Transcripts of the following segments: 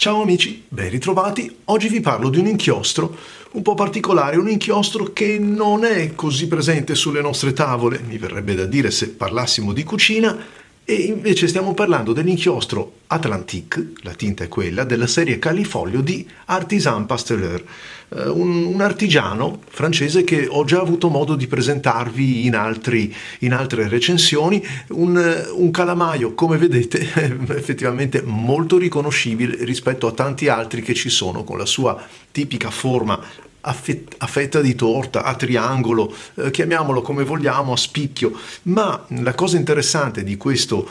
Ciao amici, ben ritrovati. Oggi vi parlo di un inchiostro un po' particolare, un inchiostro che non è così presente sulle nostre tavole, mi verrebbe da dire se parlassimo di cucina, e invece stiamo parlando dell'inchiostro Atlantique, la tinta è quella, della serie Califoglio di Artisan Pasteleur, un artigiano francese che ho già avuto modo di presentarvi in altre recensioni, un calamaio, come vedete, effettivamente molto riconoscibile rispetto a tanti altri che ci sono, con la sua tipica forma a fetta di torta, a triangolo, chiamiamolo come vogliamo, a spicchio. Ma la cosa interessante di questo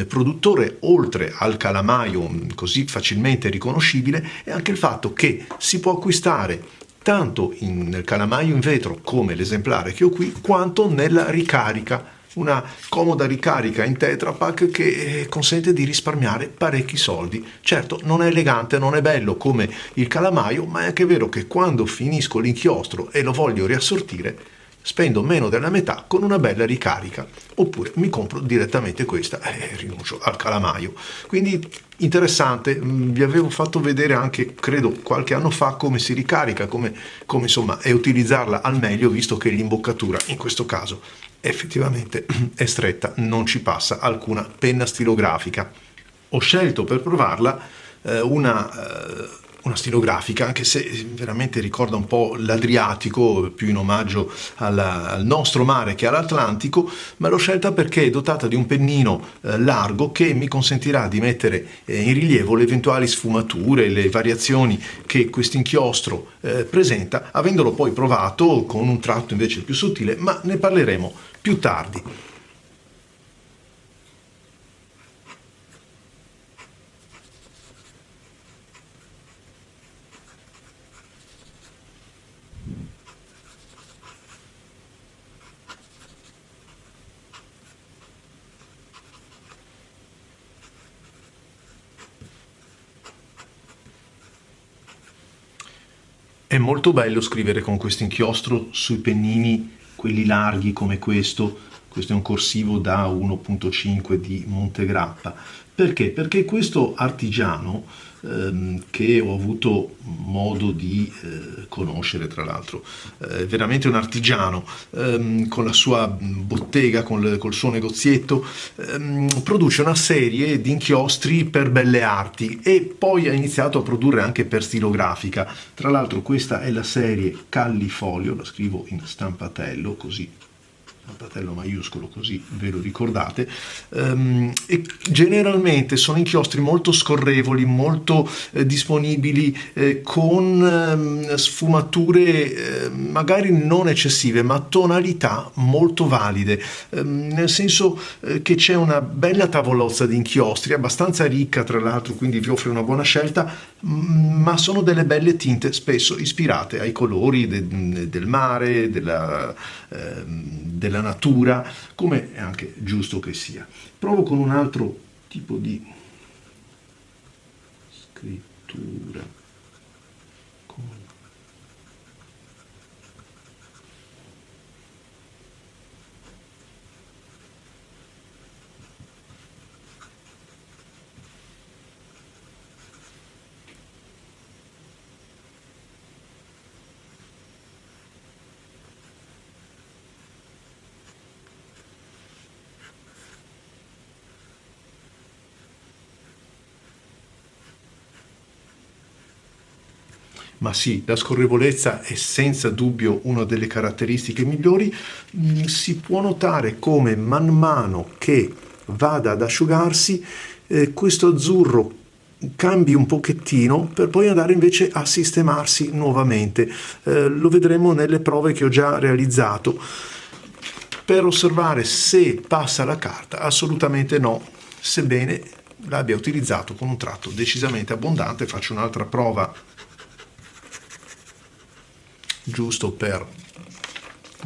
produttore, oltre al calamaio così facilmente riconoscibile, è anche il fatto che si può acquistare tanto nel calamaio in vetro, come l'esemplare che ho qui, quanto nella ricarica. Una comoda ricarica in Tetra Pak che consente di risparmiare parecchi soldi. Certo, non è elegante, non è bello come il calamaio, ma è anche vero che quando finisco l'inchiostro e lo voglio riassortire, spendo meno della metà con una bella ricarica. Oppure mi compro direttamente questa e rinuncio al calamaio. Quindi interessante, vi avevo fatto vedere anche, credo, qualche anno fa come si ricarica, come insomma è utilizzarla al meglio, visto che l'imboccatura in questo caso effettivamente è stretta, non ci passa alcuna penna stilografica. Ho scelto per provarla una stilografica, anche se veramente ricorda un po' l'Adriatico, più in omaggio al nostro mare che all'Atlantico, ma l'ho scelta perché è dotata di un pennino largo che mi consentirà di mettere in rilievo le eventuali sfumature, le variazioni che questo inchiostro presenta, avendolo poi provato con un tratto invece più sottile, ma ne parleremo più tardi. È molto bello scrivere con questo inchiostro sui pennini, quelli larghi come questo. Questo è un corsivo da 1.5 di Montegrappa. Perché? Perché questo artigiano, che ho avuto modo di conoscere, tra l'altro, è veramente un artigiano, con la sua bottega, col suo negozietto, produce una serie di inchiostri per belle arti e poi ha iniziato a produrre anche per stilografica. Tra l'altro questa è la serie Callifolio, la scrivo in stampatello così, stampatello maiuscolo, così ve lo ricordate, e generalmente sono inchiostri molto scorrevoli, molto disponibili, con sfumature magari non eccessive, ma tonalità molto valide, nel senso che c'è una bella tavolozza di inchiostri, abbastanza ricca tra l'altro, quindi vi offre una buona scelta, ma sono delle belle tinte spesso ispirate ai colori del mare, della natura, come è anche giusto che sia. Provo con un altro tipo di scrittura. Ma sì, la scorrevolezza è senza dubbio una delle caratteristiche migliori. Si può notare come man mano che vada ad asciugarsi questo azzurro cambi un pochettino per poi andare invece a sistemarsi nuovamente. Lo vedremo nelle prove che ho già realizzato. Per osservare se passa la carta, assolutamente no, sebbene l'abbia utilizzato con un tratto decisamente abbondante. Faccio un'altra prova giusto per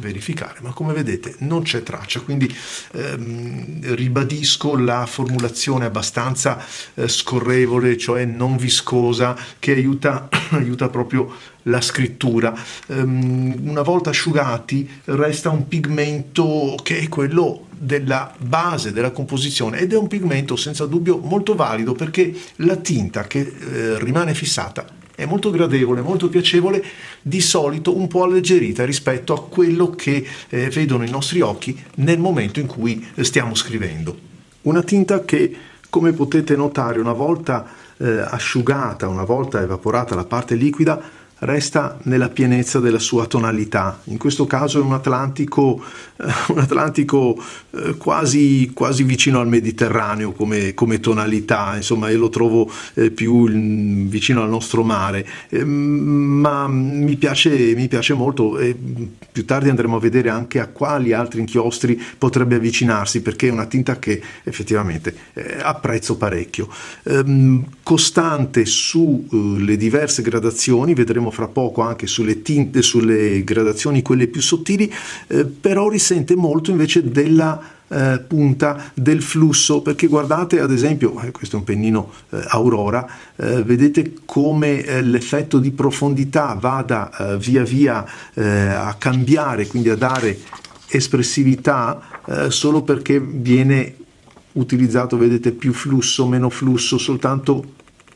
verificare, ma come vedete non c'è traccia, quindi ribadisco la formulazione abbastanza scorrevole, cioè non viscosa, che aiuta proprio la scrittura. Una volta asciugati resta un pigmento che è quello della base della composizione, ed è un pigmento senza dubbio molto valido, perché la tinta che rimane fissata è molto gradevole, molto piacevole, di solito un po' alleggerita rispetto a quello che vedono i nostri occhi nel momento in cui stiamo scrivendo. Una tinta che, come potete notare, una volta asciugata, una volta evaporata la parte liquida, resta nella pienezza della sua tonalità. In questo caso è un Atlantico quasi vicino al Mediterraneo come tonalità, insomma io lo trovo più vicino al nostro mare, ma mi piace molto, e più tardi andremo a vedere anche a quali altri inchiostri potrebbe avvicinarsi, perché è una tinta che effettivamente apprezzo parecchio. Costante sulle diverse gradazioni, vedremo fra poco anche sulle tinte, sulle gradazioni quelle più sottili, però risente molto invece della punta del flusso, perché guardate ad esempio, questo è un pennino Aurora, vedete come l'effetto di profondità vada via via a cambiare, quindi a dare espressività, solo perché viene utilizzato, vedete, più flusso, meno flusso, soltanto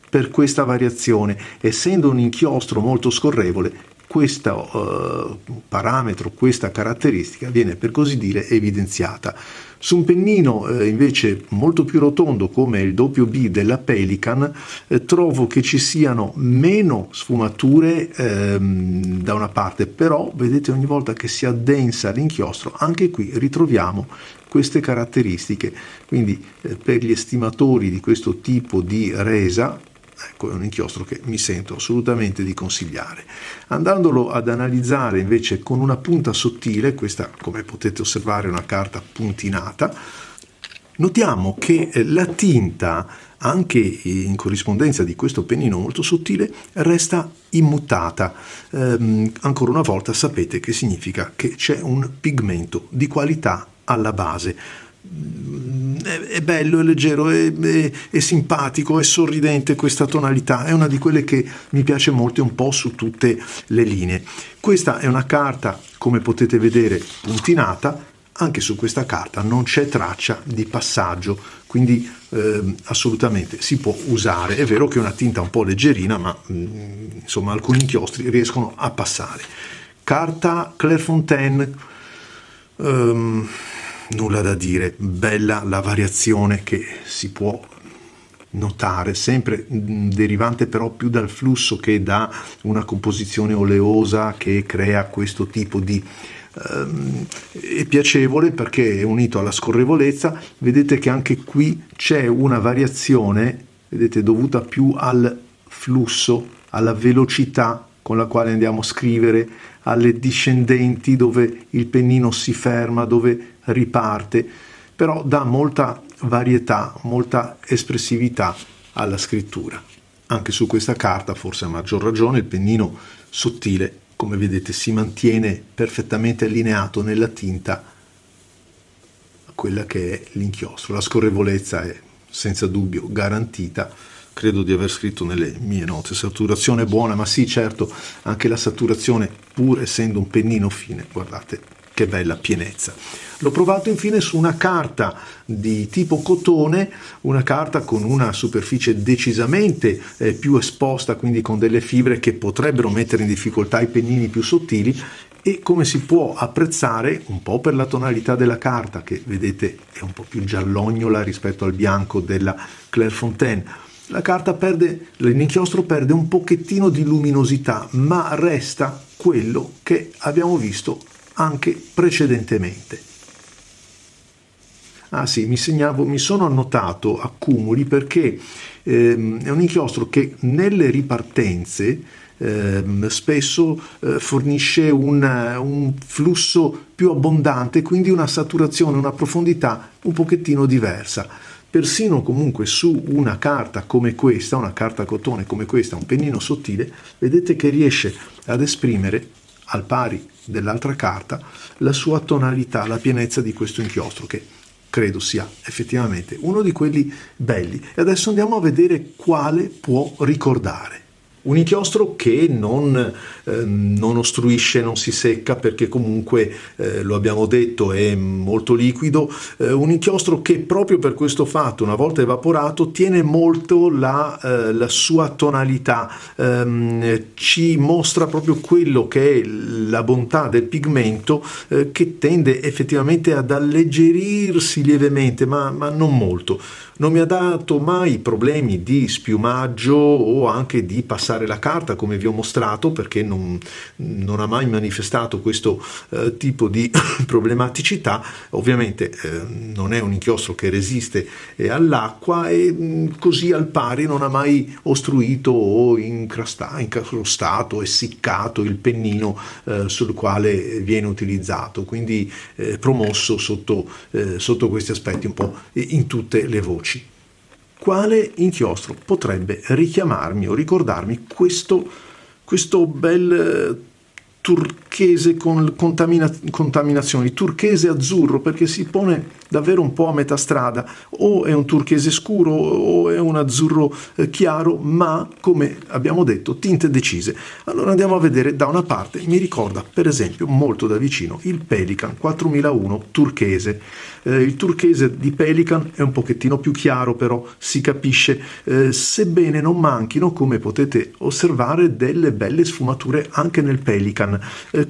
per questa variazione. Essendo un inchiostro molto scorrevole, questo parametro, questa caratteristica viene per così dire evidenziata. Su un pennino invece molto più rotondo come il WB della Pelikan, trovo che ci siano meno sfumature da una parte, però vedete ogni volta che si addensa l'inchiostro, anche qui ritroviamo queste caratteristiche. Quindi per gli estimatori di questo tipo di resa, ecco, è un inchiostro che mi sento assolutamente di consigliare. Andandolo ad analizzare invece con una punta sottile, questa come potete osservare è una carta puntinata, notiamo che la tinta, anche in corrispondenza di questo pennino molto sottile, resta immutata. Ancora una volta sapete che significa che c'è un pigmento di qualità alla base. È bello, è leggero, è simpatico, è sorridente questa tonalità, è una di quelle che mi piace molto, un po' su tutte le linee. Questa è una carta, come potete vedere, puntinata. Anche su questa carta non c'è traccia di passaggio, quindi assolutamente si può usare. È vero che è una tinta un po' leggerina, ma insomma alcuni inchiostri riescono a passare. Carta Clairefontaine, nulla da dire, bella la variazione che si può notare, sempre derivante però più dal flusso che da una composizione oleosa che crea questo tipo di è piacevole perché è unito alla scorrevolezza. Vedete che anche qui c'è una variazione, vedete, dovuta più al flusso, alla velocità con la quale andiamo a scrivere, alle discendenti dove il pennino si ferma, dove riparte, però dà molta varietà, molta espressività alla scrittura. Anche su questa carta, forse a maggior ragione, il pennino sottile, come vedete, si mantiene perfettamente allineato nella tinta a quella che è l'inchiostro. La scorrevolezza è senza dubbio garantita. Credo di aver scritto nelle mie note saturazione buona, ma sì, certo, anche la saturazione, pur essendo un pennino fine, guardate che bella pienezza. L'ho provato infine su una carta di tipo cotone, una carta con una superficie decisamente più esposta, quindi con delle fibre che potrebbero mettere in difficoltà i pennini più sottili, e come si può apprezzare un po' per la tonalità della carta, che vedete è un po' più giallognola rispetto al bianco della Clairefontaine. La carta l'inchiostro perde un pochettino di luminosità, ma resta quello che abbiamo visto anche precedentemente. Ah sì, mi sono annotato accumuli perché è un inchiostro che nelle ripartenze spesso fornisce un flusso più abbondante, quindi una saturazione, una profondità un pochettino diversa. Persino comunque su una carta come questa, una carta cotone come questa, un pennino sottile, vedete che riesce ad esprimere al pari dell'altra carta, la sua tonalità, la pienezza di questo inchiostro, che credo sia effettivamente uno di quelli belli. E adesso andiamo a vedere quale può ricordare. Un inchiostro che non ostruisce, non si secca, perché comunque, lo abbiamo detto, è molto liquido. Un inchiostro che proprio per questo fatto, una volta evaporato, tiene molto la sua tonalità, ci mostra proprio quello che è la bontà del pigmento, che tende effettivamente ad alleggerirsi lievemente, ma non molto. Non mi ha dato mai problemi di spiumaggio o anche di passare la carta, come vi ho mostrato, perché non ha mai manifestato questo tipo di problematicità. Ovviamente non è un inchiostro che resiste all'acqua, e così al pari non ha mai ostruito o incrostato, essiccato il pennino sul quale viene utilizzato, quindi promosso sotto questi aspetti un po' in tutte le voci. Quale inchiostro potrebbe richiamarmi o ricordarmi questo bel turchese con contaminazioni, turchese azzurro, perché si pone davvero un po' a metà strada, o è un turchese scuro o è un azzurro chiaro, ma come abbiamo detto tinte decise. Allora andiamo a vedere. Da una parte mi ricorda per esempio molto da vicino il Pelikan 4001 turchese. Il turchese di Pelikan è un pochettino più chiaro, però si capisce, sebbene non manchino, come potete osservare, delle belle sfumature anche nel Pelikan.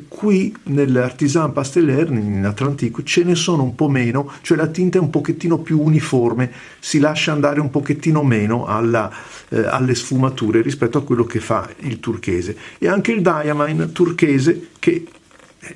Qui nell'Artisan Pastellaire in Atlantique ce ne sono un po' meno, cioè la tinta è un pochettino più uniforme, si lascia andare un pochettino meno alle sfumature rispetto a quello che fa il turchese. E anche il Diamine turchese, che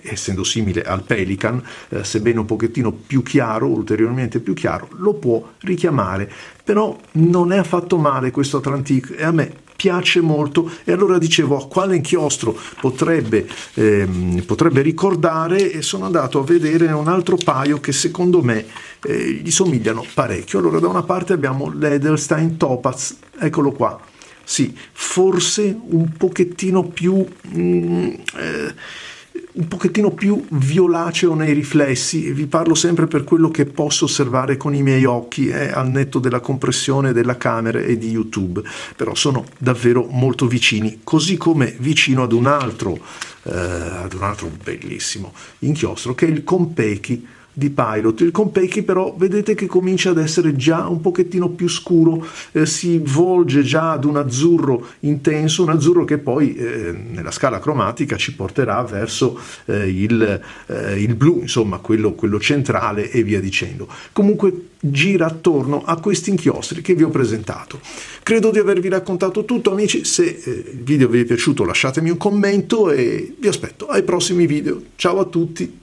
essendo simile al Pelikan, sebbene un pochettino più chiaro, ulteriormente più chiaro, lo può richiamare. Però non è affatto male questo Atlantique, e a me piace molto. E allora dicevo a quale inchiostro potrebbe ricordare, e sono andato a vedere un altro paio che secondo me gli somigliano parecchio. Allora, da una parte abbiamo l'Edelstein Topaz, eccolo qua. Sì, forse un pochettino più violaceo nei riflessi. Vi parlo sempre per quello che posso osservare con i miei occhi, al netto della compressione della camera e di YouTube, però sono davvero molto vicini, così come vicino ad un altro bellissimo inchiostro che è il Konpeki di Pilot. Il Konpeki però vedete che comincia ad essere già un pochettino più scuro, si volge già ad un azzurro intenso, un azzurro che poi nella scala cromatica ci porterà verso il blu, insomma quello centrale, e via dicendo. Comunque gira attorno a questi inchiostri che vi ho presentato. Credo di avervi raccontato tutto, amici. Se il video vi è piaciuto lasciatemi un commento e vi aspetto ai prossimi video. Ciao a tutti!